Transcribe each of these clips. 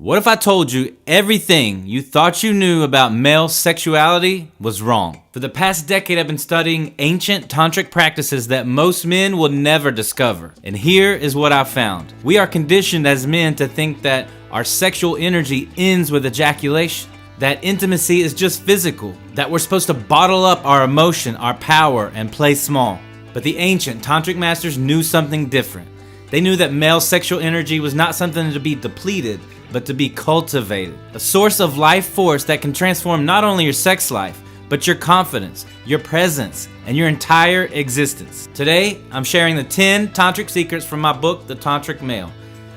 What if I told you everything you thought you knew about male sexuality was wrong? For the past decade, I've been studying ancient tantric practices that most men will never discover. And here is what I've found. We are conditioned as men to think that our sexual energy ends with ejaculation, that intimacy is just physical, that we're supposed to bottle up our emotion, our power, and play small. But the ancient tantric masters knew something different. They knew that male sexual energy was not something to be depleted, but to be cultivated. A source of life force that can transform not only your sex life, but your confidence, your presence, and your entire existence. Today, I'm sharing the 10 Tantric Secrets from my book, The Tantric Male.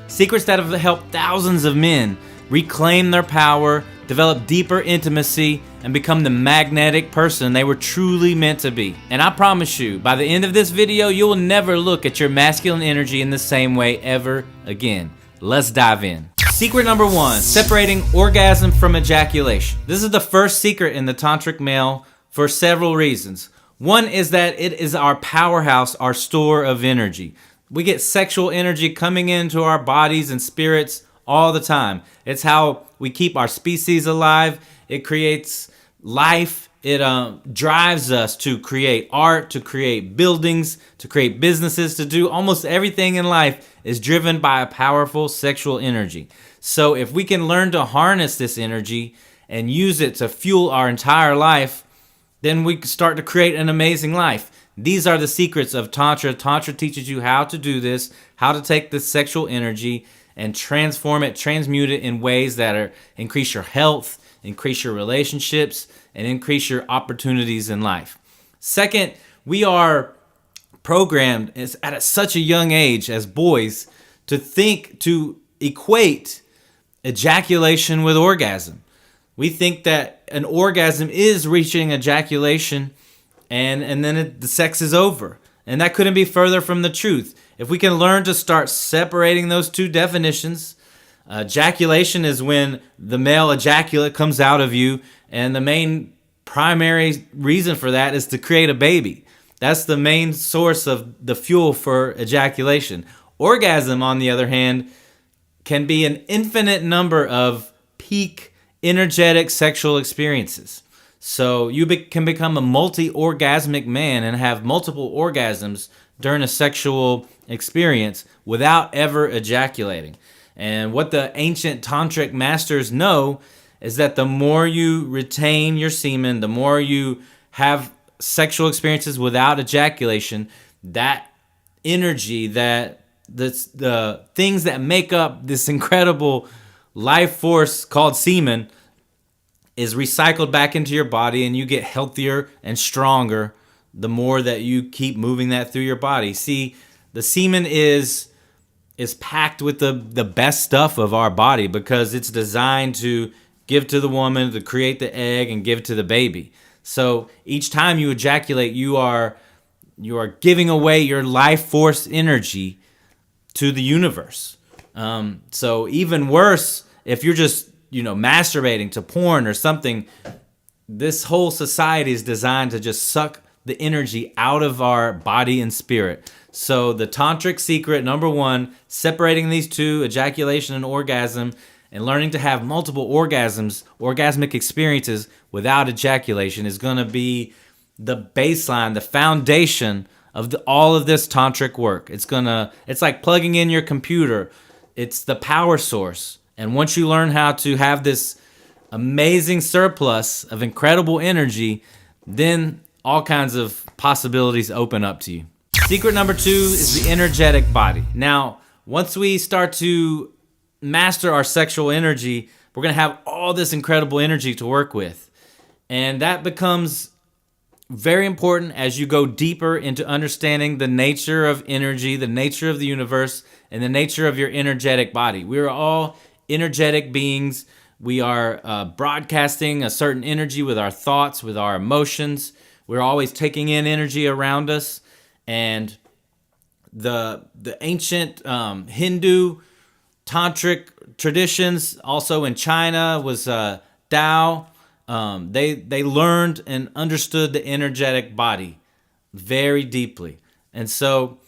Secrets that have helped thousands of men reclaim their power, develop deeper intimacy, and become the magnetic person they were truly meant to be. And I promise you, by the end of this video, you will never look at your masculine energy in the same way ever again. Let's dive in. Secret number 1, separating orgasm from ejaculation. This is the first secret in the Tantric Male for several reasons. One is that it is our powerhouse, our store of energy. We get sexual energy coming into our bodies and spirits all the time. It's how we keep our species alive. It creates life. It drives us to create art, to create buildings, to create businesses, to do almost everything in life is driven by a powerful sexual energy. So if we can learn to harness this energy and use it to fuel our entire life, then we can start to create an amazing life. These are the secrets of Tantra. Tantra teaches you how to do this, how to take this sexual energy and transform it, transmute it in ways that increase your health, increase your relationships, and increase your opportunities in life. Second, we are programmed at such a young age as boys to equate ejaculation with orgasm. We think that an orgasm is reaching ejaculation and then the sex is over. And that couldn't be further from the truth. If we can learn to start separating those two definitions, ejaculation is when the male ejaculate comes out of you, and the main primary reason for that is to create a baby. That's the main source of the fuel for ejaculation. Orgasm, on the other hand, can be an infinite number of peak energetic sexual experiences. So you can become a multi-orgasmic man and have multiple orgasms during a sexual experience without ever ejaculating. And what the ancient tantric masters know is that the more you retain your semen, the more you have sexual experiences without ejaculation, that energy, that the things that make up this incredible life force called semen is recycled back into your body, and you get healthier and stronger the more that you keep moving that through your body. See, the semen is packed with the best stuff of our body because it's designed to give to the woman, to create the egg, and give to the baby. So each time you ejaculate, you are giving away your life force energy to the universe. So even worse, if you're just masturbating to porn or something, this whole society is designed to just suck the energy out of our body and spirit. So the tantric secret number 1, separating these two, ejaculation and orgasm, and learning to have multiple orgasmic experiences without ejaculation is going to be the baseline, the foundation of all of this tantric work. It's like plugging in your computer. It's the power source. And once you learn how to have this amazing surplus of incredible energy, then all kinds of possibilities open up to you. Secret number 2 is the energetic body. Now, once we start to master our sexual energy, we're going to have all this incredible energy to work with. And that becomes very important as you go deeper into understanding the nature of energy, the nature of the universe, and the nature of your energetic body. We are all energetic beings. We are broadcasting a certain energy with our thoughts, with our emotions. We're always taking in energy around us. And the ancient Hindu tantric traditions, also in China, was Tao. They learned and understood the energetic body very deeply. And so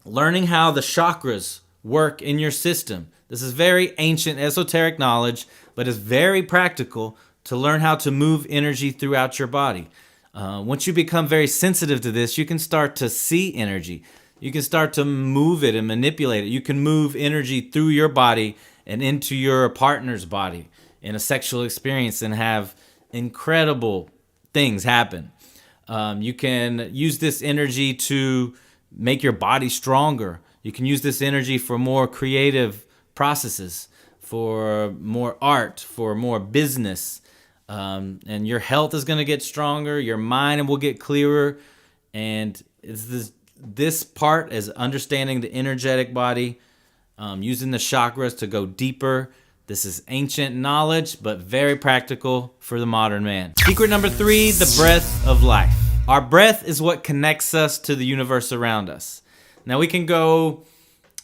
learning how the chakras work in your system, This is very ancient, esoteric knowledge, but it's very practical to learn how to move energy throughout your body. Once you become very sensitive to this, you can start to see energy. You can start to move it and manipulate it. You can move energy through your body and into your partner's body in a sexual experience and have incredible things happen. You can use this energy to make your body stronger. You can use this energy for more creative processes, for more art, for more business. And your health is going to get stronger. Your mind will get clearer. And it's this part is understanding the energetic body, using the chakras to go deeper. This is ancient knowledge, but very practical for the modern man. Secret number 3, the breath of life. Our breath is what connects us to the universe around us. Now we can go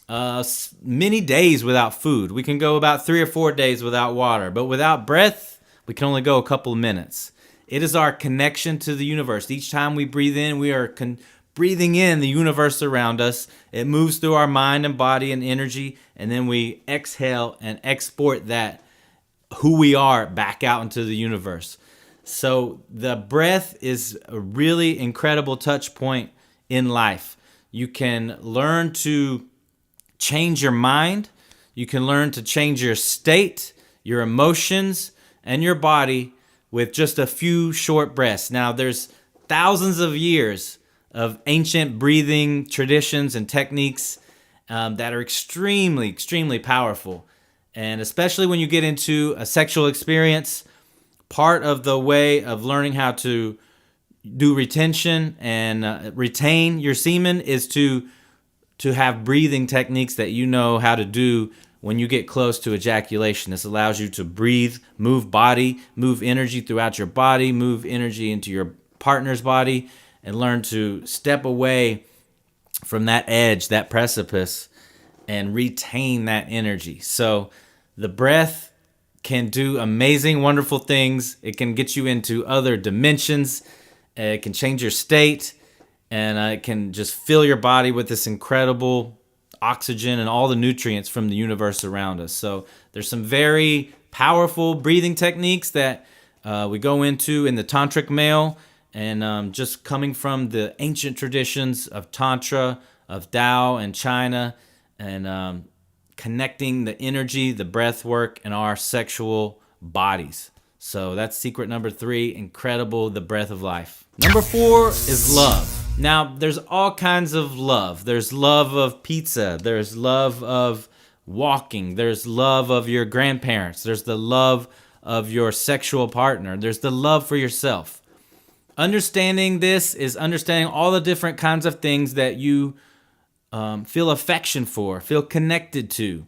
many days without food. We can go about 3 or 4 days without water, but without breath, we can only go a couple of minutes. It is our connection to the universe. Each time we breathe in, we are breathing in the universe around us. It moves through our mind and body and energy, and then we exhale and export that, who we are, back out into the universe. So the breath is a really incredible touch point in life. You can learn to change your mind. You can learn to change your state, your emotions, and your body with just a few short breaths. Now, there's thousands of years of ancient breathing traditions and techniques that are extremely, extremely powerful. And especially when you get into a sexual experience, part of the way of learning how to do retention and retain your semen is to have breathing techniques that you know how to do when you get close to ejaculation. This allows you to breathe, move body, move energy throughout your body, move energy into your partner's body, and learn to step away from that edge, that precipice, and retain that energy. So the breath can do amazing, wonderful things. It can get you into other dimensions. It can change your state, and it can just fill your body with this incredible oxygen and all the nutrients from the universe around us. So there's some very powerful breathing techniques that we go into in the Tantric Male, and just coming from the ancient traditions of Tantra, of Tao and China, and connecting the energy, the breath work, and our sexual bodies. So that's secret number 3, incredible, the breath of life. Number 4 is love. Now, there's all kinds of love. There's love of pizza. There's love of walking. There's love of your grandparents. There's the love of your sexual partner. There's the love for yourself. Understanding this is understanding all the different kinds of things that you feel affection for, feel connected to,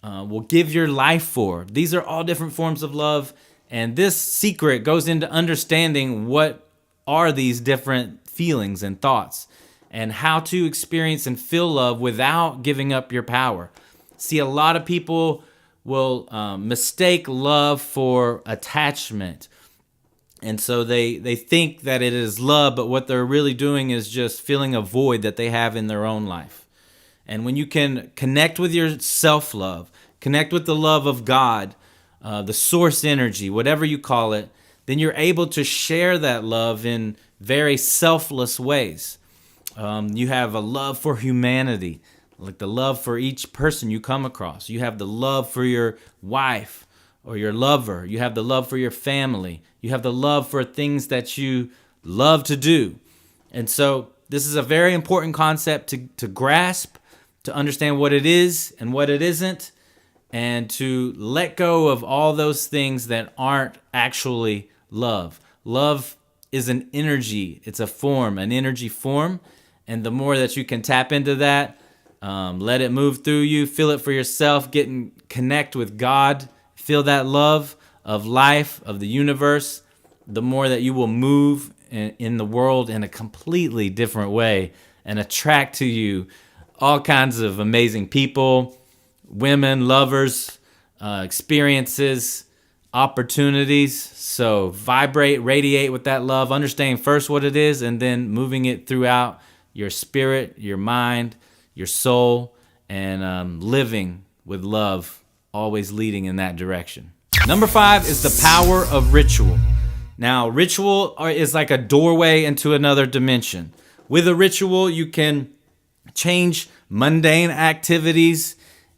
will give your life for. These are all different forms of love, and this secret goes into understanding what are these different feelings and thoughts and how to experience and feel love without giving up your power. See, a lot of people will mistake love for attachment. And so they think that it is love, but what they're really doing is just filling a void that they have in their own life. And when you can connect with your self-love, connect with the love of God, the source energy, whatever you call it, then you're able to share that love in very selfless ways. You have a love for humanity, like the love for each person you come across. You have the love for your wife or your lover. You have the love for your family. You have the love for things that you love to do. And so this is a very important concept to grasp, to understand what it is and what it isn't, and to let go of all those things that aren't actually love. Love is an energy. It's a form, an energy form. And the more that you can tap into that, let it move through you, feel it for yourself, connect with God, feel that love of life, of the universe, the more that you will move in the world in a completely different way and attract to you all kinds of amazing people, women, lovers, experiences, opportunities. So vibrate, radiate with that love, understanding first what it is and then moving it throughout your spirit, your mind, your soul, and living with love always leading in that direction. Number 5 is the power of ritual. Now, ritual is like a doorway into another dimension. With a ritual, you can change mundane activities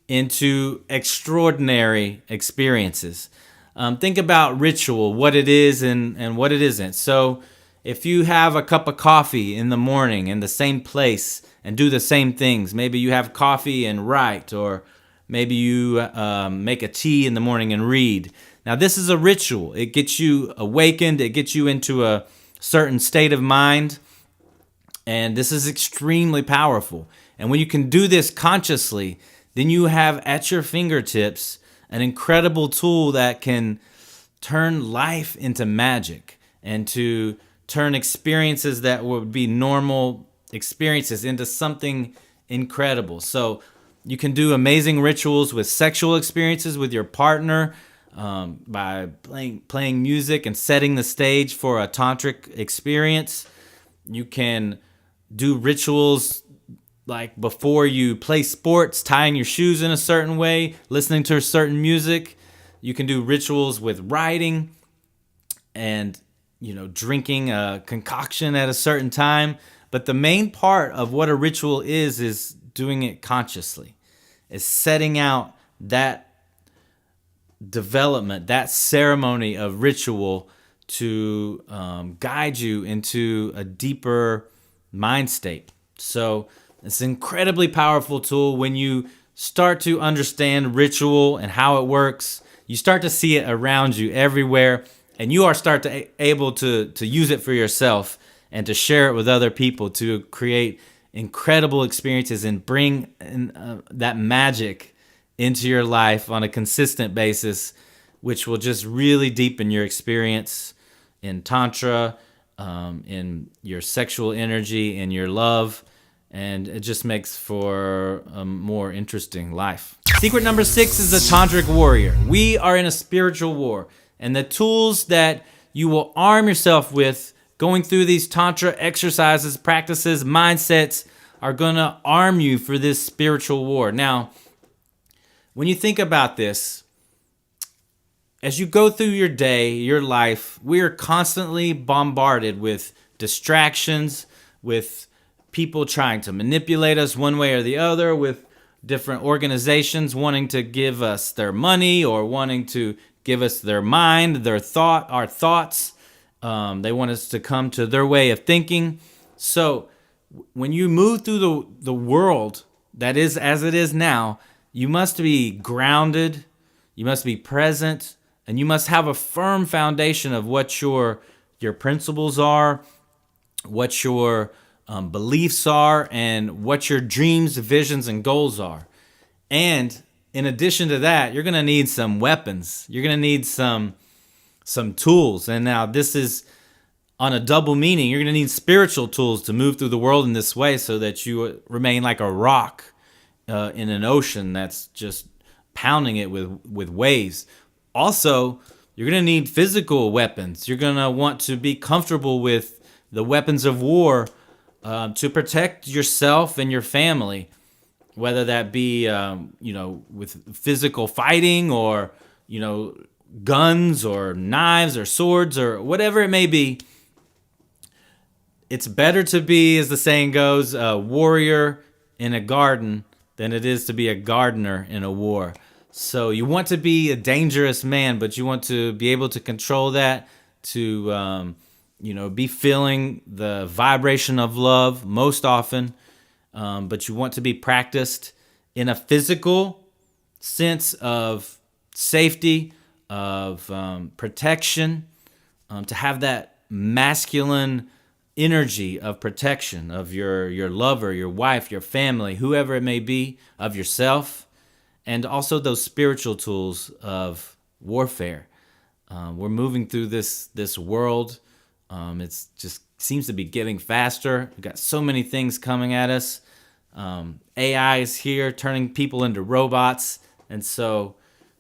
into extraordinary experiences. Think about ritual, what it is and what it isn't. So if you have a cup of coffee in the morning in the same place and do the same things, maybe you have coffee and write, or maybe you make a tea in the morning and read. Now, this is a ritual. It gets you awakened. It gets you into a certain state of mind. And this is extremely powerful. And when you can do this consciously, then you have at your fingertips an incredible tool that can turn life into magic and to turn experiences that would be normal experiences into something incredible. So you can do amazing rituals with sexual experiences with your partner, by playing music and setting the stage for a tantric experience. You can do rituals like before you play sports, tying your shoes in a certain way, listening to a certain music. You can do rituals with writing and, drinking a concoction at a certain time. But the main part of what a ritual is doing it consciously. Is setting out that development, that ceremony of ritual to guide you into a deeper mind state. So it's an incredibly powerful tool. When you start to understand ritual and how it works, you start to see it around you everywhere, and you are able to use it for yourself and to share it with other people to create incredible experiences and bring that magic into your life on a consistent basis, which will just really deepen your experience in Tantra, in your sexual energy, in your love, and it just makes for a more interesting life. Secret number 6 is the Tantric warrior. We are in a spiritual war, and the tools that you will arm yourself with going through these Tantra exercises, practices, mindsets are going to arm you for this spiritual war. Now, when you think about this, as you go through your day, your life, we are constantly bombarded with distractions, with people trying to manipulate us one way or the other, with different organizations wanting to give us their money or wanting to give us their mind, our thoughts. They want us to come to their way of thinking. So when you move through the world that is as it is now, you must be grounded, you must be present, and you must have a firm foundation of what your principles are, what your beliefs are, and what your dreams, visions, and goals are. And in addition to that, you're going to need some weapons. You're going to need some tools. And now this is on a double meaning. You're going to need spiritual tools to move through the world in this way so that you remain like a rock in an ocean that's just pounding it with waves. Also, you're going to need physical weapons. You're going to want to be comfortable with the weapons of war to protect yourself and your family, whether that be, with physical fighting or, guns or knives or swords or whatever it may be. It's better to be, as the saying goes, a warrior in a garden than it is to be a gardener in a war. So you want to be a dangerous man, but you want to be able to control that, to be feeling the vibration of love most often. But you want to be practiced in a physical sense of safety, of protection, to have that masculine energy of protection of your lover, your wife, your family, whoever it may be, of yourself, and also those spiritual tools of warfare. We're moving through this world. It's just seems to be getting faster. We've got so many things coming at us. AI is here, turning people into robots, and so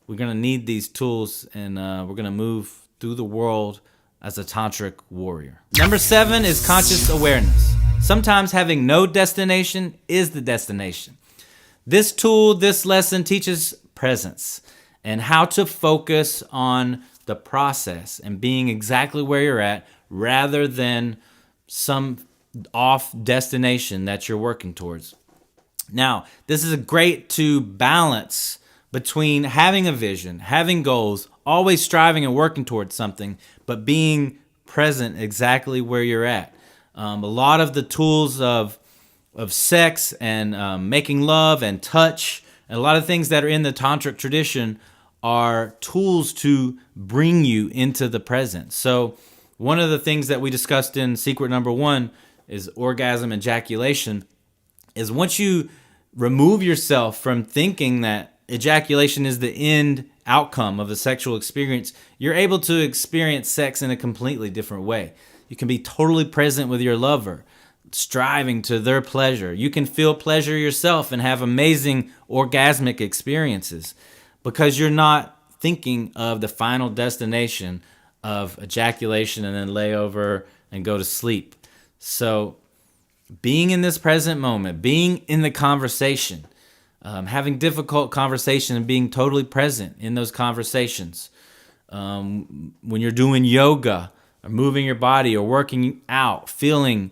we're going to need these tools, and we're going to move through the world as a tantric warrior. Number 7 is conscious awareness. Sometimes having no destination is the destination. This tool, this lesson teaches presence. and how to focus on the process and being exactly where you're at rather than some off destination that you're working towards. Now, this is great to balance between having a vision, having goals, always striving and working towards something, but being present exactly where you're at. A lot of the tools of sex and making love and touch, and a lot of things that are in the tantric tradition are tools to bring you into the present. So one of the things that we discussed in secret number 1 is orgasm ejaculation, is once you remove yourself from thinking that ejaculation is the end outcome of a sexual experience, you're able to experience sex in a completely different way. You can be totally present with your lover, striving to their pleasure. You can feel pleasure yourself and have amazing orgasmic experiences because you're not thinking of the final destination of ejaculation and then lay over and go to sleep. So being in this present moment, being in the conversation, having difficult conversation and being totally present in those conversations. When you're doing yoga or moving your body or working out, feeling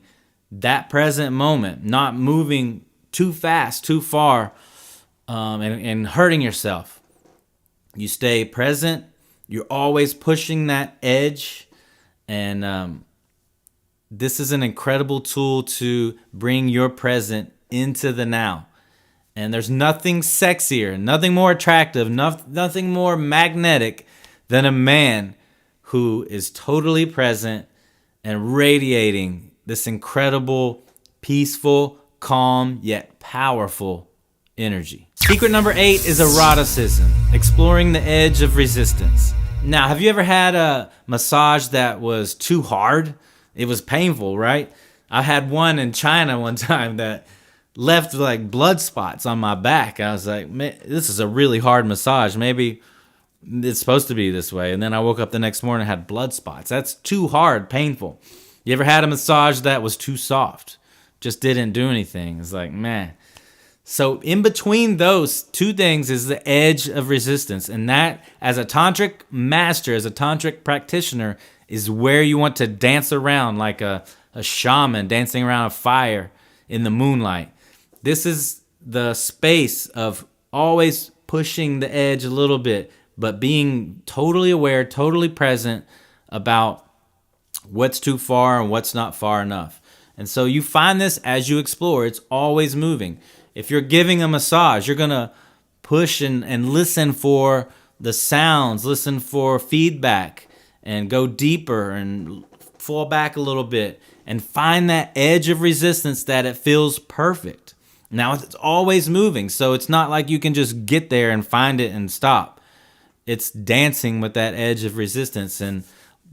that present moment, not moving too fast, too far, and hurting yourself. You stay present. You're always pushing that edge. And this is an incredible tool to bring your present into the now. And there's nothing sexier, nothing more attractive, nothing more magnetic than a man who is totally present and radiating this incredible, peaceful, calm, yet powerful energy. Secret number 8 is eroticism, exploring the edge of resistance. Now, have you ever had a massage that was too hard? It was painful, right? I had one in China one time that left like blood spots on my back. I was like, man, this is a really hard massage. Maybe it's supposed to be this way. And then I woke up the next morning and had blood spots. That's too hard, painful. You ever had a massage that was too soft? Just didn't do anything. It's like, man. So in between those two things is the edge of resistance. And that, as a tantric master, as a tantric practitioner, is where you want to dance around like a shaman dancing around a fire in the moonlight. This is the space of always pushing the edge a little bit, but being totally aware, totally present about what's too far and what's not far enough. And so you find this as you explore. It's always moving. If you're giving a massage, you're going to push and listen for the sounds, listen for feedback, and go deeper and fall back a little bit and find that edge of resistance that it feels perfect. Now, it's always moving, so it's not like you can just get there and find it and stop. It's dancing with that edge of resistance, and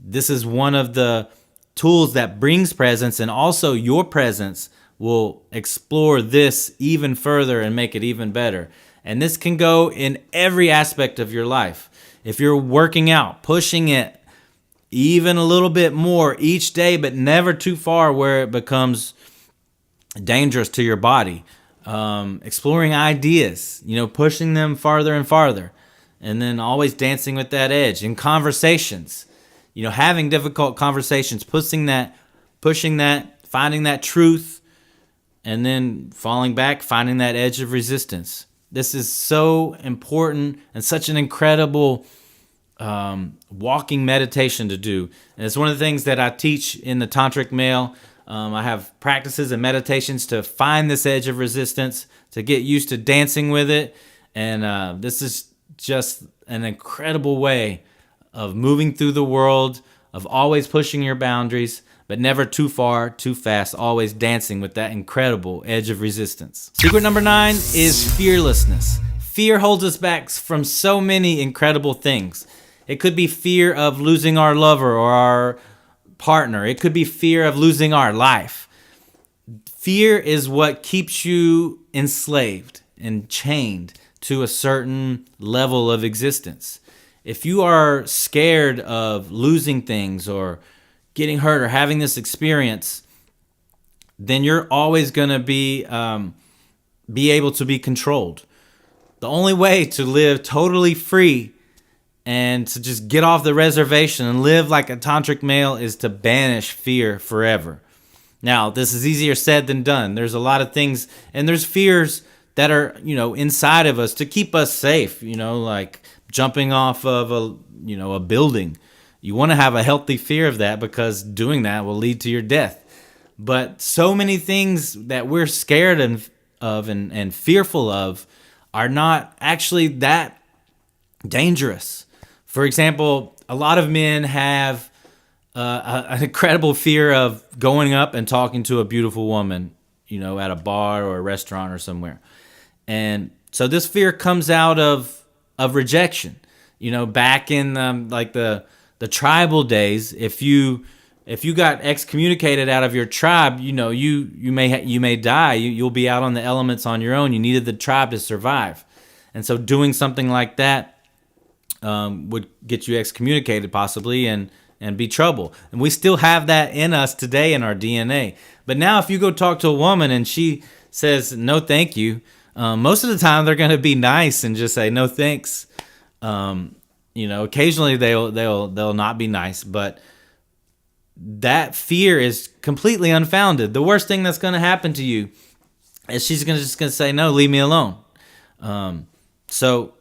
this is one of the tools that brings presence, and also your presence will explore this even further and make it even better. And this can go in every aspect of your life. If you're working out, pushing it even a little bit more each day, but never too far where it becomes dangerous to your body. Exploring ideas, pushing them farther and farther, and then always dancing with that edge. In conversations, having difficult conversations, pushing that, finding that truth, and then falling back, finding that edge of resistance. This is so important and such an incredible walking meditation to do. And it's one of the things that I teach in the Tantric Male. I have practices and meditations to find this edge of resistance, to get used to dancing with it. And this is just an incredible way of moving through the world, of always pushing your boundaries, but never too far, too fast, always dancing with that incredible edge of resistance. Secret number 9 is fearlessness. Fear holds us back from so many incredible things. It could be fear of losing our lover or our partner. It could be fear of losing our life. Fear is what keeps you enslaved and chained to a certain level of existence. If you are scared of losing things or getting hurt or having this experience, then you're always going to be able to be controlled. The only way to live totally free and to just get off the reservation and live like a tantric male is to banish fear forever. Now, this is easier said than done. There's a lot of things, and there's fears that are, inside of us to keep us safe, like jumping off of a building. You want to have a healthy fear of that because doing that will lead to your death. But so many things that we're scared of and fearful of are not actually that dangerous. For example, a lot of men have an incredible fear of going up and talking to a beautiful woman, at a bar or a restaurant or somewhere. And so this fear comes out of rejection. Back in the tribal days, if you got excommunicated out of your tribe, you may die. You'll be out on the elements on your own. You needed the tribe to survive, and so doing something like that would get you excommunicated possibly and be trouble. And we still have that in us today in our DNA. But now if you go talk to a woman and she says no thank you, most of the time they're going to be nice and just say no thanks. Occasionally they'll not be nice, but that fear is completely unfounded. The worst thing that's going to happen to you is she's just going to say, no, leave me alone. So,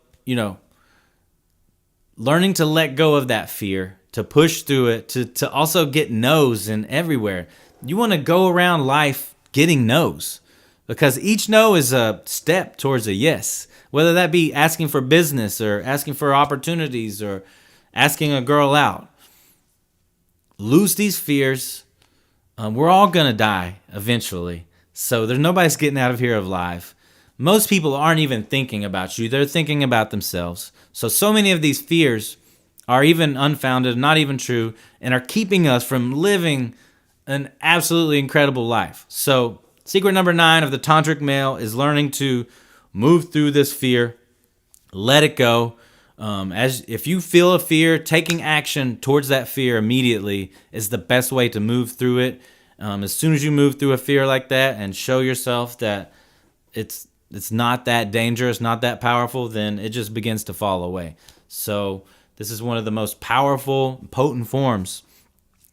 learning to let go of that fear, to push through it, to also get no's in everywhere. You want to go around life getting no's because each no is a step towards a yes, whether that be asking for business or asking for opportunities or asking a girl out. Lose these fears. We're all going to die eventually. So there's nobody's getting out of here alive. Most people aren't even thinking about you. They're thinking about themselves. So many of these fears are even unfounded, not even true, and are keeping us from living an absolutely incredible life. So secret number 9 of the Tantric Male is learning to move through this fear, let it go. If you feel a fear, taking action towards that fear immediately is the best way to move through it. As soon as you move through a fear like that and show yourself that it's not that dangerous, not that powerful, then it just begins to fall away. So this is one of the most powerful, potent forms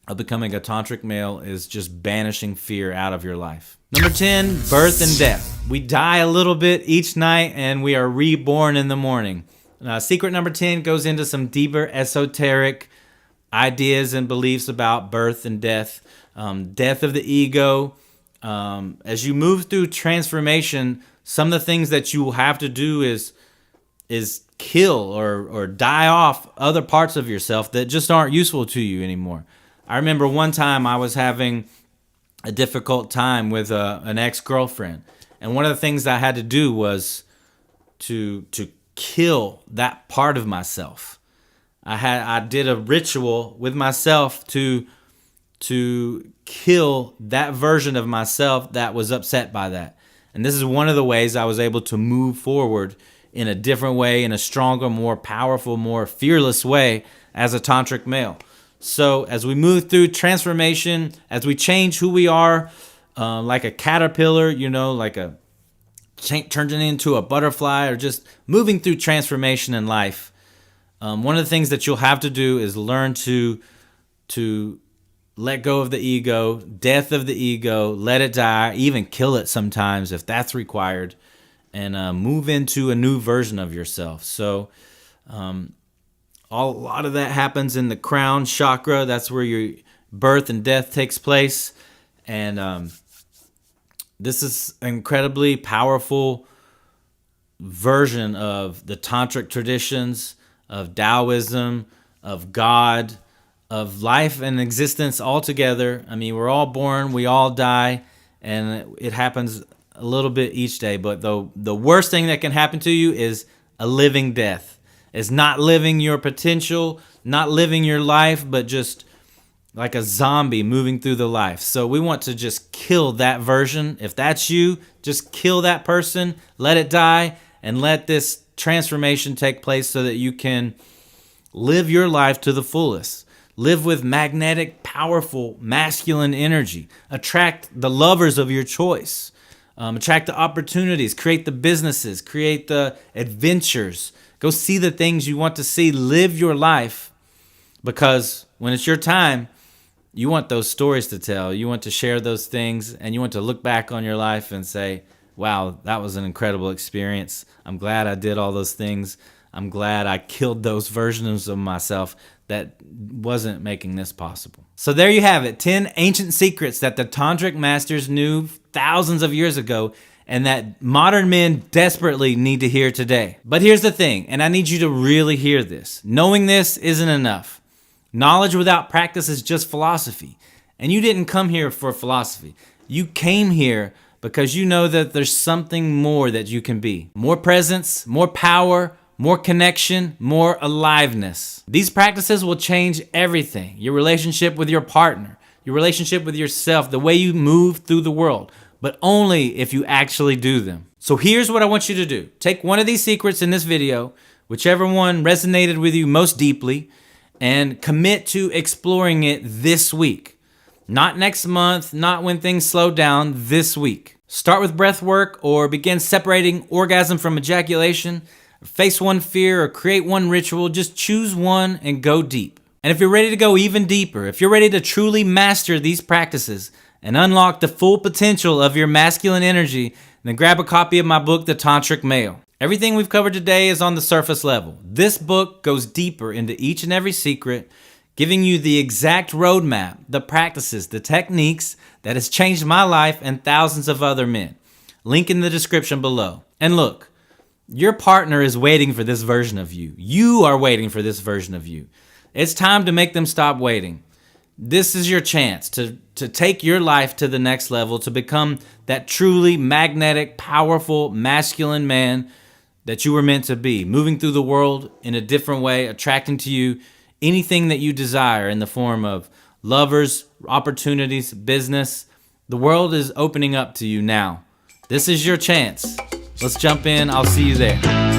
of becoming a tantric male, is just banishing fear out of your life. Number 10, birth and death. We die a little bit each night and we are reborn in the morning. Secret number 10 goes into some deeper esoteric ideas and beliefs about birth and death. Death of the ego. As you move through transformation, some of the things that you will have to do is kill or die off other parts of yourself that just aren't useful to you anymore. I remember one time I was having a difficult time with an ex-girlfriend, and one of the things I had to do was to kill that part of myself. I did a ritual with myself to kill that version of myself that was upset by that. And this is one of the ways I was able to move forward in a different way, in a stronger, more powerful, more fearless way as a tantric male. So as we move through transformation, as we change who we are, like a caterpillar, turning into a butterfly, or just moving through transformation in life, one of the things that you'll have to do is learn to let go of the ego, death of the ego, let it die, even kill it sometimes if that's required, and move into a new version of yourself. So a lot of that happens in the crown chakra. That's where your birth and death takes place. And this is an incredibly powerful version of the tantric traditions, of Taoism, of God, of life and existence altogether. I mean, we're all born, we all die, and it happens a little bit each day. But the worst thing that can happen to you is a living death. Is not living your potential, not living your life, but just like a zombie moving through the life. So we want to just kill that version. If that's you, just kill that person, let it die, and let this transformation take place so that you can live your life to the fullest. Live with magnetic, powerful, masculine energy. Attract the lovers of your choice. attract the opportunities, create the businesses, create the adventures. Go see the things you want to see. Live your life, because when it's your time, you want those stories to tell. You want to share those things, and you want to look back on your life and say, wow, that was an incredible experience. I'm glad I did all those things. I'm glad I killed those versions of myself that wasn't making this possible. So there you have it, 10 ancient secrets that the Tantric masters knew thousands of years ago and that modern men desperately need to hear today. But here's the thing, and I need you to really hear this. Knowing this isn't enough. Knowledge without practice is just philosophy. And you didn't come here for philosophy. You came here because you know that there's something more that you can be. More presence, more power, more connection, more aliveness. These practices will change everything. Your relationship with your partner, your relationship with yourself, the way you move through the world, but only if you actually do them. So here's what I want you to do. Take one of these secrets in this video, whichever one resonated with you most deeply, and commit to exploring it this week. Not next month, not when things slow down, this week. Start with breath work, or begin separating orgasm from ejaculation. Face one fear or create one ritual. Just choose one and go deep. And if you're ready to go even deeper, if you're ready to truly master these practices and unlock the full potential of your masculine energy, then grab a copy of my book, The Tantric Male. Everything we've covered today is on the surface level. This book goes deeper into each and every secret, giving you the exact roadmap, the practices, the techniques that has changed my life and thousands of other men. Link in the description below. And look, your partner is waiting for this version of you. You are waiting for this version of you. It's time to make them stop waiting. This is your chance to take your life to the next level, to become that truly magnetic, powerful, masculine man that you were meant to be, moving through the world in a different way, attracting to you anything that you desire in the form of lovers, opportunities, business. The world is opening up to you now. This is your chance. Let's jump in. I'll see you there.